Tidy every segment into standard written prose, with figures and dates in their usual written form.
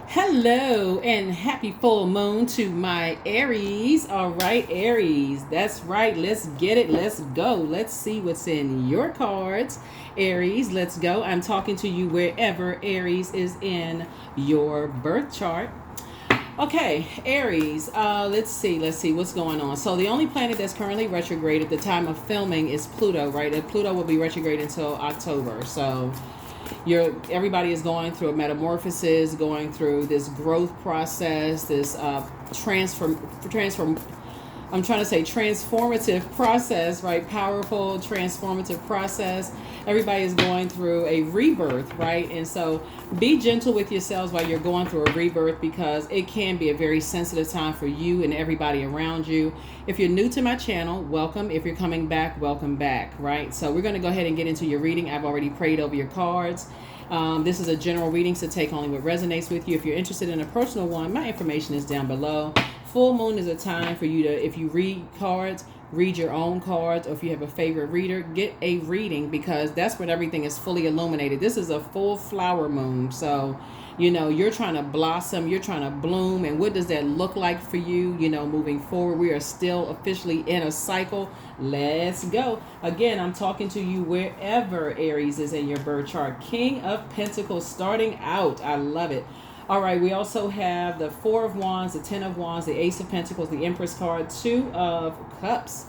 Hello and happy full moon to my Aries. All right, Aries. That's right. Let's get it. Let's go. Let's see what's in your cards. Aries, let's go. I'm talking to you wherever Aries is in your birth chart. Okay, Aries. Let's see what's going on. So the only planet that's currently retrograde at the time of filming is Pluto, right? And Pluto will be retrograde until October. So everybody is going through a metamorphosis, going through this growth process, this transform I'm trying to say transformative process, right? Powerful transformative process. Everybody is going through a rebirth, right? And so be gentle with yourselves while you're going through a rebirth, because it can be a very sensitive time for you and everybody around you. If you're new to my channel, welcome. If you're coming back, welcome back, right? So we're going to go ahead and get into your reading. I've already prayed over your cards. This is a general reading, so take only what resonates with you. If you're interested in a personal one, my information is down below. Full moon is a time for you to, if you read cards, read your own cards, or if you have a favorite reader, get a reading, because that's when everything is fully illuminated. This is a full flower moon, so you're trying to blossom, you're trying to bloom. And what does that look like for you, moving forward? We are still officially in a cycle. Let's go. Again, I'm talking to you wherever Aries is in your birth chart. King of Pentacles starting out. I love it. All right, we also have the Four of Wands, the Ten of Wands, the Ace of Pentacles, the Empress card, Two of Cups.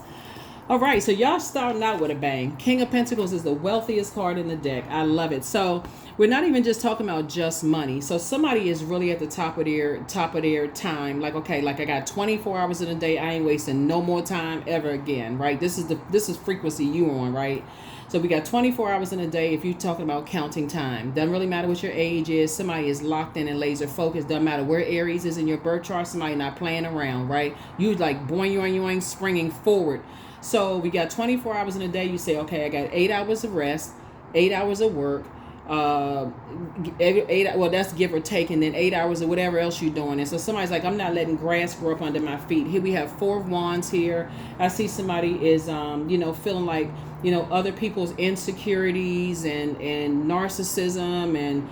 All right, so y'all starting out with a bang. King of Pentacles is the wealthiest card in the deck. I love it. So we're not even just talking about just money. So somebody is really at the top of their time. Like, okay, like I got 24 hours in a day. I ain't wasting no more time ever again, right? This is frequency you on, right? So we got 24 hours in a day. If you're talking about counting time, doesn't really matter what your age is. Somebody is locked in and laser focused. Doesn't matter where Aries is in your birth chart. Somebody not playing around, right? You like boing, yoing, yoing, springing forward. So we got 24 hours in a day. You say, okay, I got 8 hours of rest, 8 hours of work, well, that's give or take, and then 8 hours of whatever else you're doing. And so somebody's like, I'm not letting grass grow up under my feet. Here we have Four of Wands here. I see somebody is feeling like other people's insecurities and narcissism, and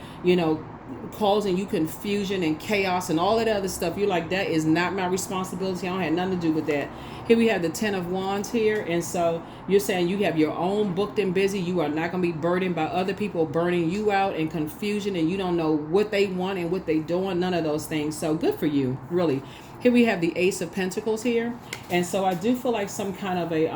causing you confusion and chaos and all that other stuff. You're like, that is not my responsibility. I don't have nothing to do with that. Here we have the Ten of Wands here. And so you're saying you have your own booked and busy. You are not going to be burdened by other people burning you out and confusion, and you don't know what they want and what they doing. None of those things. So good for you, really. Here we have the Ace of Pentacles here. And so I do feel like some kind of a,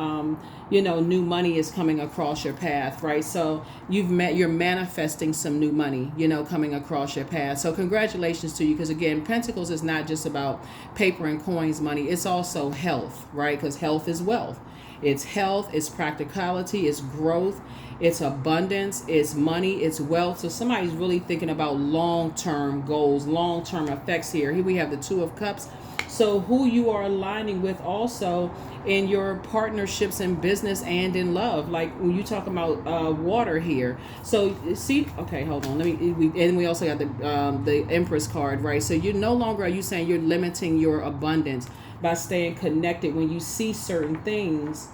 new money is coming across your path, right? So you're manifesting some new money, coming across your path. So congratulations to you, because again, Pentacles is not just about paper and coins money. It's also health, right? Because health is wealth. It's health, it's practicality, it's growth, it's abundance, it's money, it's wealth. So somebody's really thinking about long-term goals, long-term effects here. Here we have the Two of Cups. So who you are aligning with also in your partnerships in business and in love. Like when you talk about water here. So see, okay, hold on. We also got the Empress card, right? So you no longer are you saying you're limiting your abundance by staying connected when you see certain things.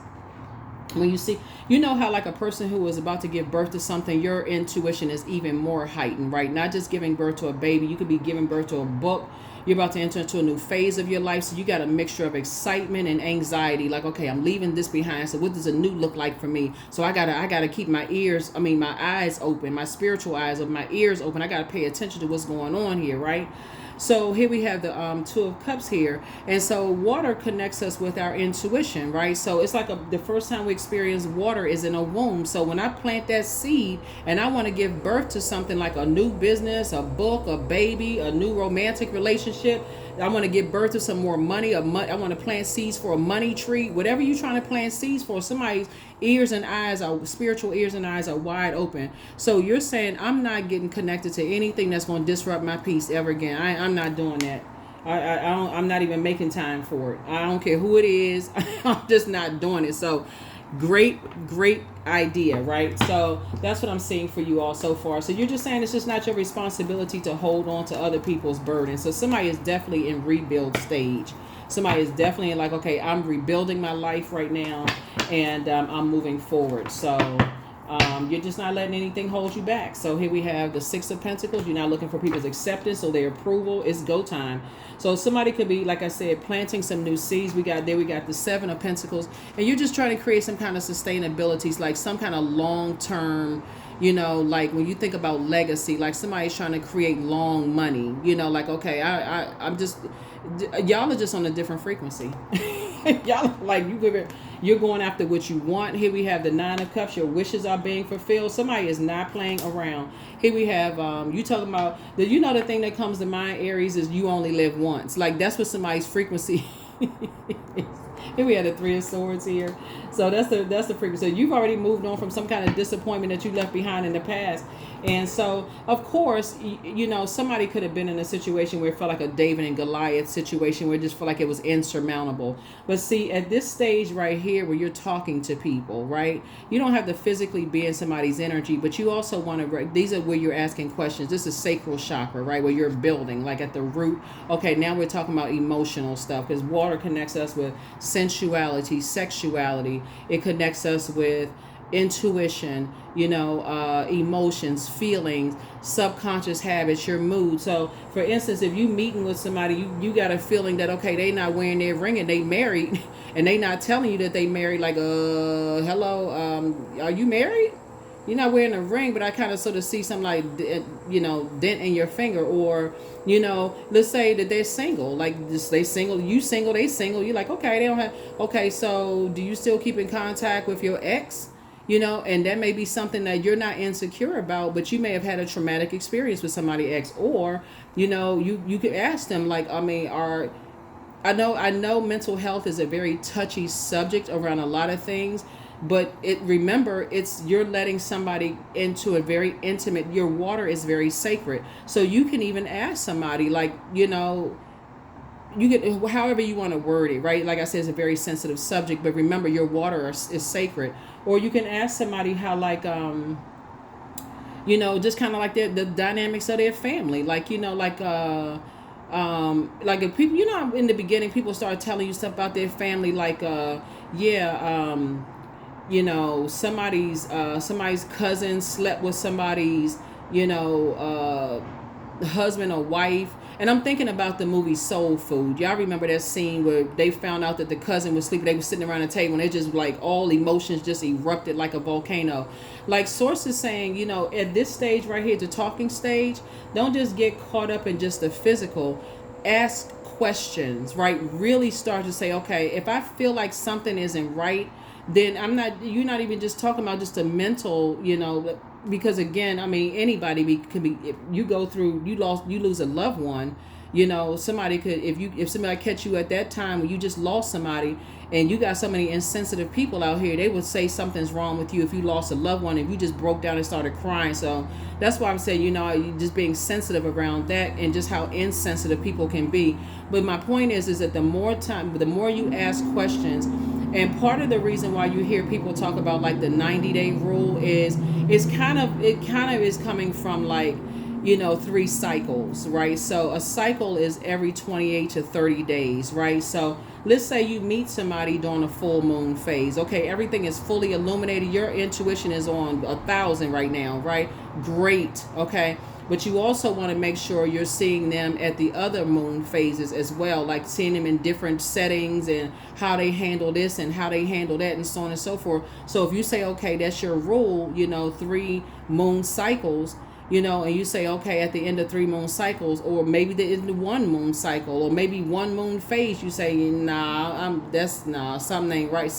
When you see, how like a person who is about to give birth to something, your intuition is even more heightened, right? Not just giving birth to a baby. You could be giving birth to a book. You're about to enter into a new phase of your life. So you got a mixture of excitement and anxiety. Like, okay, I'm leaving this behind. So what does a new look like for me? So I gotta keep my eyes open, my spiritual eyes open, my ears open. I gotta pay attention to what's going on here, right? So here we have the Two of Cups here. And so water connects us with our intuition, right? So it's like the first time we experience water is in a womb. So when I plant that seed and I want to give birth to something like a new business, a book, a baby, a new romantic relationship, I want to give birth to some more money. I want to plant seeds for a money tree. Whatever you're trying to plant seeds for, somebody's spiritual ears and eyes are wide open. So you're saying, I'm not getting connected to anything that's going to disrupt my peace ever again. I'm not doing that. I'm not even making time for it. I don't care who it is. I'm just not doing it. So great idea, right? So that's what I'm seeing for you all so far. So you're just saying it's just not your responsibility to hold on to other people's burdens. So somebody is definitely in rebuild stage. Somebody is definitely like, okay, I'm rebuilding my life right now, and I'm moving forward. So You're just not letting anything hold you back. So here we have the Six of Pentacles. You're not looking for people's acceptance or their approval. It's go time. So somebody could be, like I said, planting some new seeds. We got the Seven of Pentacles, and you're just trying to create some kind of sustainability, like some kind of long-term, like when you think about legacy, like somebody's trying to create long money, like, okay, I'm just, y'all are just on a different frequency. Y'all, like, you're going after what you want. Here we have the Nine of Cups. Your wishes are being fulfilled. Somebody is not playing around. Here we have, you talking about, the thing that comes to mind, Aries, is you only live once. Like, that's what somebody's frequency is. Here we have the Three of Swords here. So that's the frequency. So you've already moved on from some kind of disappointment that you left behind in the past. And so, of course, somebody could have been in a situation where it felt like a David and Goliath situation, where it just felt like it was insurmountable. But see, at this stage right here where you're talking to people, right, you don't have to physically be in somebody's energy, but you also want to, these are where you're asking questions. This is sacral chakra, right, where you're building, like at the root. Okay, now we're talking about emotional stuff, because water connects us with sensuality, sexuality. It connects us with intuition, emotions, feelings, subconscious habits, your mood. So for instance, if you meeting with somebody, you got a feeling that, okay, they not wearing their ring and they married, and they not telling you that they married, like, hello, are you married? You're not wearing a ring, but I kind of sort of see something like, dent in your finger. Or, let's say that they're single, like just they single, you single, they single. You're like, okay, they don't have, okay, so do you still keep in contact with your ex? And that may be something that you're not insecure about, but you may have had a traumatic experience with somebody ex. Or, you could ask them, like, I mean, I know mental health is a very touchy subject around a lot of things, but remember, you're letting somebody into a very intimate, your water is very sacred. So you can even ask somebody, like, you get however you want to word it, right? Like I said, it's a very sensitive subject, but remember, your water is sacred. Or you can ask somebody how, like, just kind of like the dynamics of their family, like, like if people, in the beginning, people start telling you stuff about their family, like, somebody's cousin slept with somebody's, husband or wife. And I'm thinking about the movie Soul Food. Y'all remember that scene where they found out that the cousin was sleeping? They were sitting around the table, and they just, like, all emotions just erupted like a volcano. Like, sources saying, at this stage right here, the talking stage, don't just get caught up in just the physical. Ask questions, right? Really start to say, okay, if I feel like something isn't right, then you're not even just talking about just a mental, because again, I mean, anybody could be, if you go through, you lose a loved one, somebody could, if somebody catch you at that time when you just lost somebody, and you got so many insensitive people out here, they would say something's wrong with you if you lost a loved one, if you just broke down and started crying. So that's why I'm saying, you just being sensitive around that, and just how insensitive people can be. But my point is that the more you ask questions, and part of the reason why you hear people talk about, like, the 90-day rule is it kind of is coming from, like, 3 cycles, right? So a cycle is every 28 to 30 days, right? So let's say you meet somebody during a full moon phase. Okay, everything is fully illuminated. Your intuition is on 1,000 right now, right? Great, okay? But you also want to make sure you're seeing them at the other moon phases as well, like seeing them in different settings and how they handle this and how they handle that, and so on and so forth. So if you say, okay, that's your rule, 3 moon cycles, and you say, okay, at the end of 3 moon cycles, or maybe the end of 1 moon cycle, or maybe 1 moon phase, you say, something ain't right,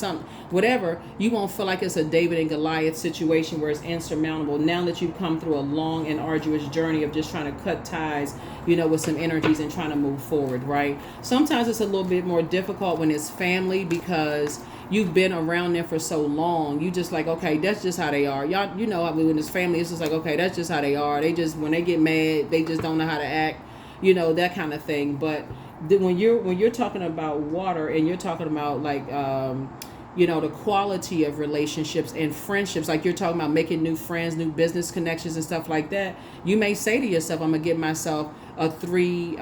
whatever, you won't feel like it's a David and Goliath situation where it's insurmountable. Now that you've come through a long and arduous journey of just trying to cut ties, with some energies and trying to move forward, right? Sometimes it's a little bit more difficult when it's family, because you've been around them for so long. You just like, okay, that's just how they are. Y'all, when it's family, it's just like, okay, that's just how they are. They just, when they get mad, they just don't know how to act, that kind of thing. But when you're talking about water, and you're talking about, like, the quality of relationships and friendships, like you're talking about making new friends, new business connections and stuff like that, you may say to yourself, I'm gonna give myself a 3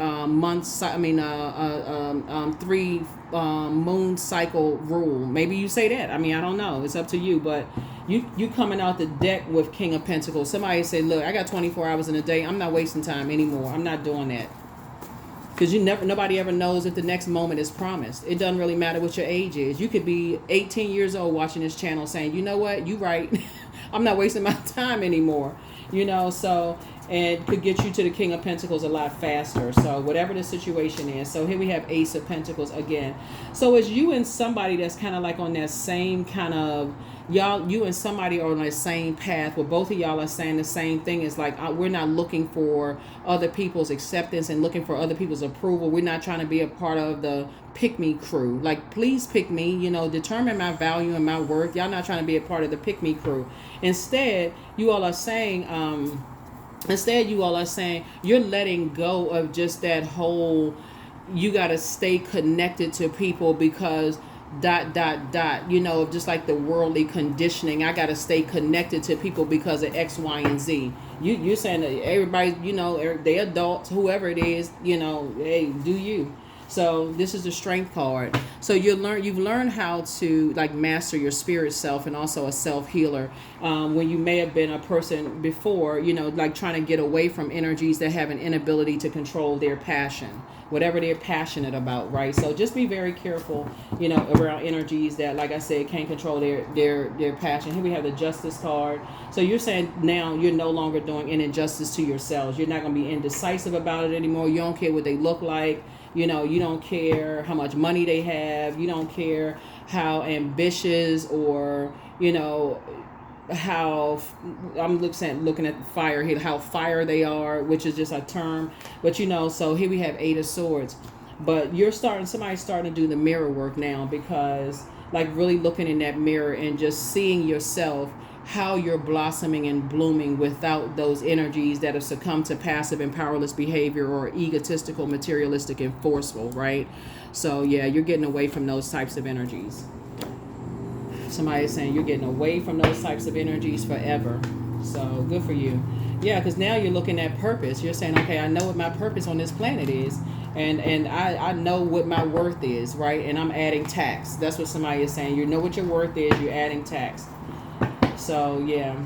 moon cycle rule. Maybe you say that. I mean, I don't know. It's up to you. But You coming out the deck with King of Pentacles. Somebody say, look, I got 24 hours in a day. I'm not wasting time anymore. I'm not doing that. Because nobody ever knows if the next moment is promised. It doesn't really matter what your age is. You could be 18 years old watching this channel saying, you know what, you right. I'm not wasting my time anymore. You know, so, and could get you to the King of Pentacles a lot faster. So whatever the situation is. So here we have Ace of Pentacles again. So it's you and somebody that's kind of like on that same kind of, you and somebody are on the same path where both of y'all are saying the same thing. It's like, we're not looking for other people's acceptance and looking for other people's approval. We're not trying to be a part of the pick me crew. Like, please pick me, you know, determine my value and my worth. Y'all not trying to be a part of the pick me crew. Instead, you all are saying, you're letting go of just that whole, you got to stay connected to people because ... you know, just like the worldly conditioning. I got to stay connected to people because of X, Y, and Z. You're saying that everybody, you know, they adults, whoever it is, you know, hey, do you. So this is the Strength card. So you've learned how to like master your spirit self and also a self healer. When you may have been a person before, you know, like trying to get away from energies that have an inability to control their passion, whatever they're passionate about, right? So just be very careful, you know, around energies that, like I said, can't control their passion. Here we have the Justice card. So you're saying now you're no longer doing an injustice to yourselves. You're not going to be indecisive about it anymore. You don't care what they look like. You know, you don't care how much money they have. You don't care how ambitious or, you know, how I'm looking at the fire here, how fire they are, which is just a term. But, you know, so here we have 8 of Swords. But somebody's starting to do the mirror work now, because like really looking in that mirror and just seeing yourself, how you're blossoming and blooming without those energies that have succumbed to passive and powerless behavior or egotistical, materialistic, and forceful, right? So yeah, you're getting away from those types of energies. Somebody is saying you're getting away from those types of energies forever. So good for you. Yeah, because now you're looking at purpose. You're saying, okay, I know what my purpose on this planet is. And I know what my worth is, right? And I'm adding tax. That's what somebody is saying. You know what your worth is. You're adding tax. So, yeah.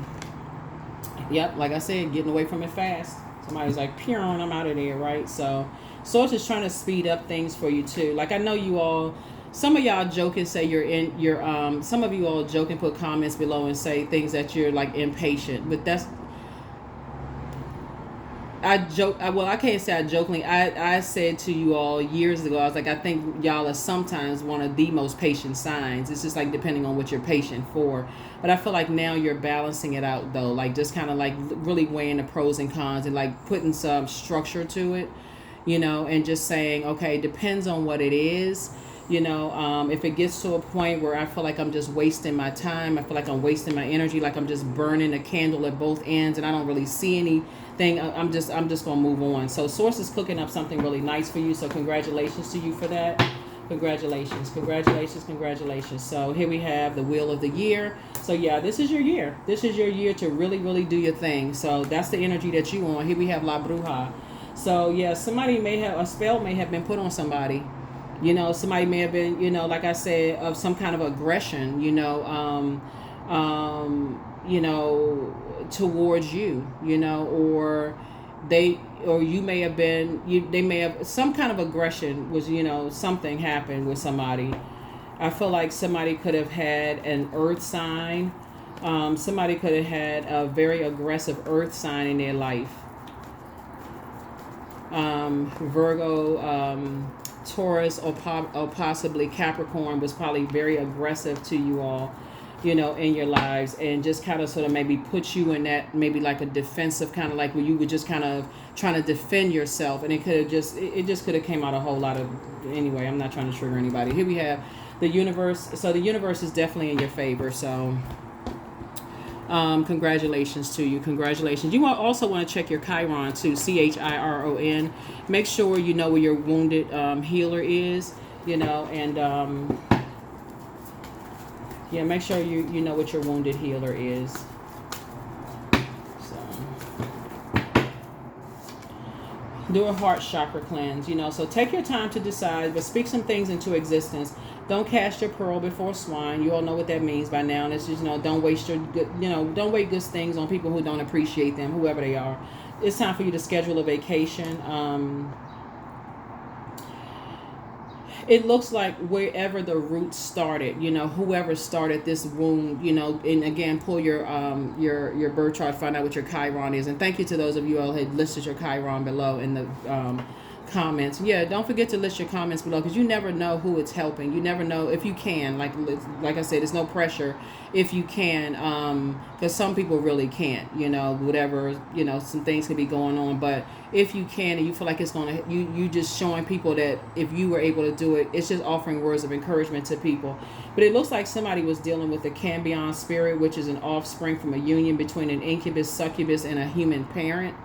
Yep, like I said, getting away from it fast. Somebody's like, pure, I'm out of there, right? So it's just trying to speed up things for you, too. Like, I know you all, some of y'all joke and say some of you all joke and put comments below and say things that you're, like, impatient. But that's, I can't say I jokingly. I said to you all years ago, I was like, I think y'all are sometimes one of the most patient signs. It's just like depending on what you're patient for. But I feel like now you're balancing it out, though. Like just kind of like really weighing the pros and cons and like putting some structure to it, you know, and just saying, okay, depends on what it is. You know, if it gets to a point where I feel like I'm just wasting my time, I feel like I'm wasting my energy, like I'm just burning a candle at both ends and I don't really see anything, I'm just going to move on. So Source is cooking up something really nice for you. So congratulations to you for that. Congratulations. So here we have the Wheel of the Year. So yeah, this is your year. This is your year to really, really do your thing. So that's the energy that you want. Here we have La Bruja. So yeah, a spell may have been put on somebody. You know, somebody may have been, you know, like I said, of some kind of aggression, you know, towards you, you know, or you may have been, they may have, some kind of aggression was, you know, something happened with somebody. I feel like somebody could have had an earth sign. Somebody could have had a very aggressive earth sign in their life. Virgo, Taurus, or possibly Capricorn was probably very aggressive to you all, you know, in your lives, and just kind of sort of maybe put you in that maybe like a defensive kind of like where you were just kind of trying to defend yourself, and it just could have came out a whole lot of, anyway, I'm not trying to trigger anybody. Here we have the universe. So the universe is definitely in your favor. So congratulations to you. Congratulations. You also want to check your Chiron too. Chiron. Make sure you know where your wounded healer is. You know, and yeah, make sure you know what your wounded healer is. So do a heart chakra cleanse. You know, so take your time to decide, but speak some things into existence. Don't cast your pearl before swine. You all know what that means by now. And it's just, don't waste your good, don't waste good things on people who don't appreciate them, whoever they are. It's time for you to schedule a vacation. It looks like wherever the roots started, whoever started this wound, and again, pull your birth chart, find out what your Chiron is. And thank you to those of you who had listed your Chiron below in the comments. Yeah, don't forget to list your comments below, because you never know who it's helping. You never know if you can. Like I said, there's no pressure if you can, because some people really can't. Whatever, some things could be going on, but if you can and you feel like it's gonna, you just showing people that if you were able to do it, it's just offering words of encouragement to people. But it looks like somebody was dealing with a Cambion spirit, which is an offspring from a union between an incubus, succubus, and a human parent.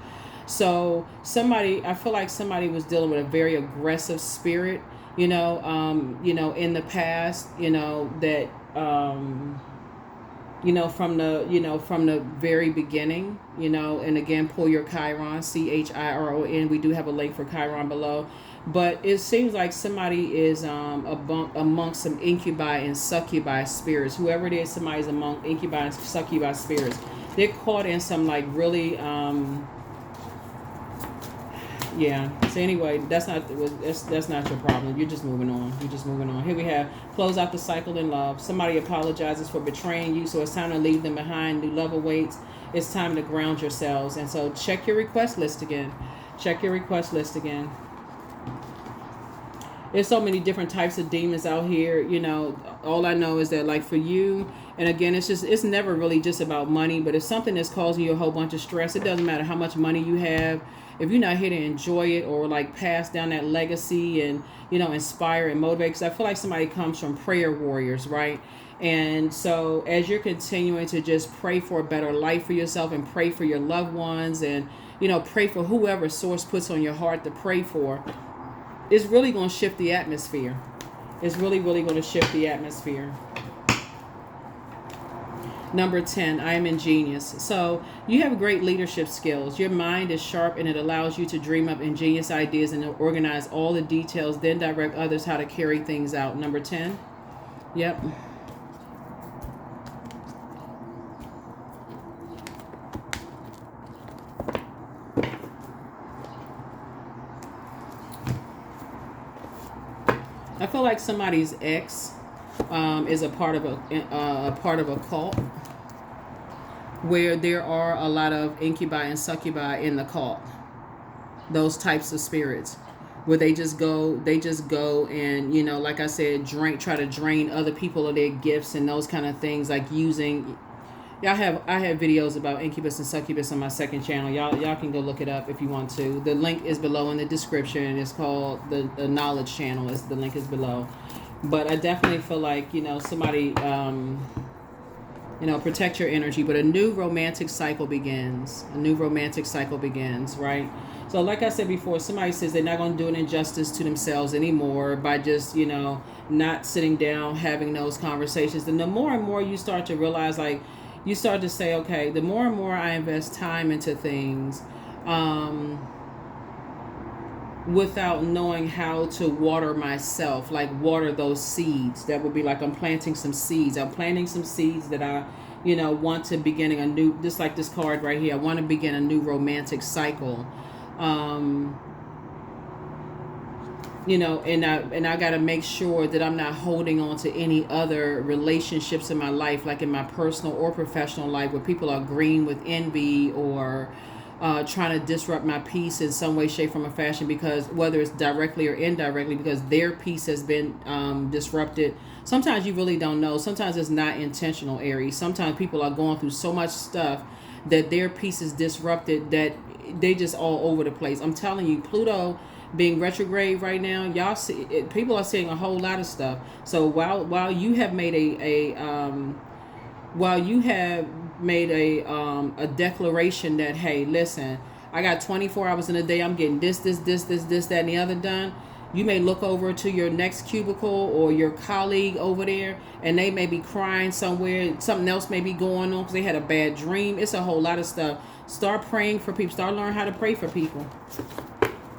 So I feel like somebody was dealing with a very aggressive spirit, in the past, that, from the very beginning, and again, pull your Chiron, Chiron. We do have a link for Chiron below, but it seems like somebody is amongst some incubi and succubi spirits. Whoever it is, somebody's among incubi and succubi spirits. They're caught in some like really, yeah. So anyway, that's not your problem. You're just moving on. Here we have close out the cycle in love. Somebody apologizes for betraying you, so it's time to leave them behind. New love awaits. It's time to ground yourselves. And so check your request list again. There's so many different types of demons out here. All I know is that, like, for you, and again, it's never really just about money, but if something is causing you a whole bunch of stress, it doesn't matter how much money you have. If you're not here to enjoy it or like pass down that legacy and, inspire and motivate, because I feel like somebody comes from prayer warriors, right? And so as you're continuing to just pray for a better life for yourself and pray for your loved ones and, pray for whoever source puts on your heart to pray for, it's really going to shift the atmosphere. It's really, really going to shift the atmosphere. Number 10, I am ingenious. So you have great leadership skills. Your mind is sharp and it allows you to dream up ingenious ideas and to organize all the details, then direct others how to carry things out. Number 10. Yep. I feel like somebody's ex is a part of a cult where there are a lot of incubi and succubi in the cult. Those types of spirits where they just go and, like I said, try to drain other people of their gifts and those kind of things, like using. I have videos about incubus and succubus on my second channel. Y'all can go look it up if you want to. The link is below in the description. It's called the Knowledge Channel. The link is below. But I definitely feel like, somebody, protect your energy. But a new romantic cycle begins. Right? So like I said before, somebody says they're not going to do an injustice to themselves anymore by just, not sitting down, having those conversations. And the more and more you start to realize, like, you start to say, okay, the more and more I invest time into things, without knowing how to water myself, like water those seeds. That would be like I'm planting some seeds. I'm planting some seeds that I, want to begin a new, just like this card right here. I want to begin a new romantic cycle. And I got to make sure that I'm not holding on to any other relationships in my life, like in my personal or professional life, where people are green with envy or trying to disrupt my peace in some way, shape, form, or fashion, because whether it's directly or indirectly, because their peace has been disrupted. Sometimes you really don't know. Sometimes it's not intentional, Aries. Sometimes people are going through so much stuff that their peace is disrupted, that they just all over the place. I'm telling you, Pluto being retrograde right now, y'all see it, people are seeing a whole lot of stuff. So while you have made a declaration that, hey, listen, I got 24 hours in a day, I'm getting this, that, and the other done. You may look over to your next cubicle or your colleague over there, and they may be crying somewhere. Something else may be going on because they had a bad dream. It's a whole lot of stuff. Start praying for people. Start learning how to pray for people.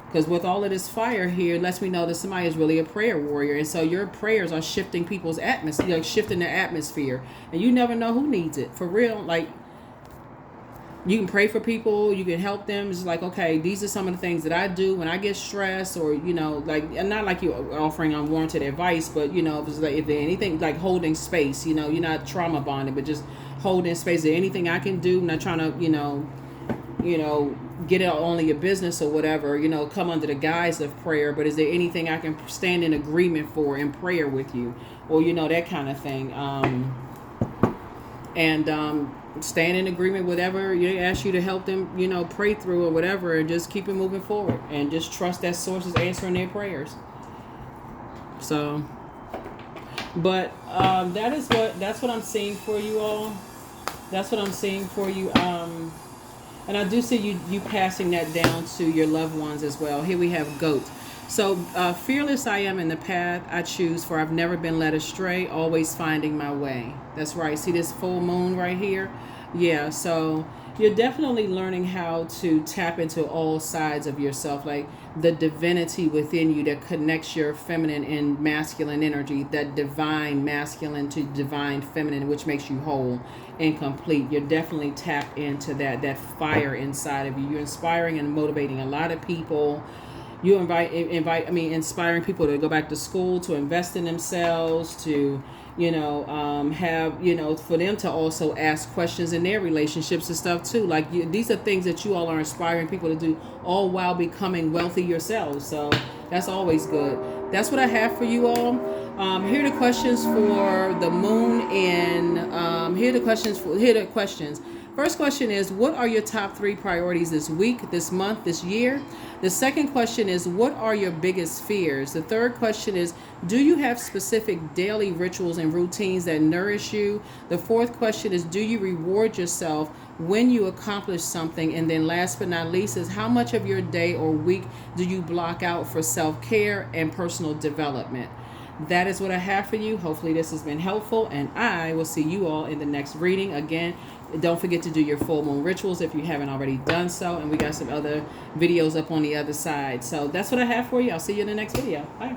Because with all of this fire here, it lets me know that somebody is really a prayer warrior. And so your prayers are shifting people's atmosphere, like shifting their atmosphere. And you never know who needs it. For real, like, you can pray for people, you can help them. It's like, okay, these are some of the things that I do when I get stressed, or, you know, like, and not like you're offering unwarranted advice, but, you know, if it's like, if there's anything like holding space, you know, you're not trauma bonded, but just holding space. Is there anything I can do? I'm not trying to, you know, get it only your business or whatever, you know, come under the guise of prayer, but is there anything I can stand in agreement for in prayer with you, or, you know, that kind of thing. Stand in agreement with whatever you ask you to help them, you know, pray through or whatever, and just keep it moving forward, and just trust that source is answering their prayers. So, but that's what I'm seeing for you all. That's what I'm seeing for you. And I do see you passing that down to your loved ones as well. Here we have goat. So, fearless I am in the path I choose, for I've never been led astray, always finding my way. That's right. See this full moon right here? Yeah, so you're definitely learning how to tap into all sides of yourself, like the divinity within you that connects your feminine and masculine energy, that divine masculine to divine feminine, which makes you whole and complete. You're definitely tapped into that fire inside of you. You're inspiring and motivating a lot of people. You inspiring people to go back to school, to invest in themselves, to, you know, have, you know, for them to also ask questions in their relationships and stuff too. Like, these are things that you all are inspiring people to do, all while becoming wealthy yourselves. So that's always good. That's what I have for you all. Here are the questions for the moon, and here are the questions. First question is, what are your top 3 priorities this week, this month, this year? The second question is, what are your biggest fears? The third question is, do you have specific daily rituals and routines that nourish you? The fourth question is, do you reward yourself when you accomplish something? And then last but not least is, how much of your day or week do you block out for self-care and personal development? That is what I have for you. Hopefully this has been helpful, and I will see you all in the next reading. Again, don't forget to do your full moon rituals if you haven't already done so, and we got some other videos up on the other side. So that's what I have for you. I'll see you in the next video. Bye.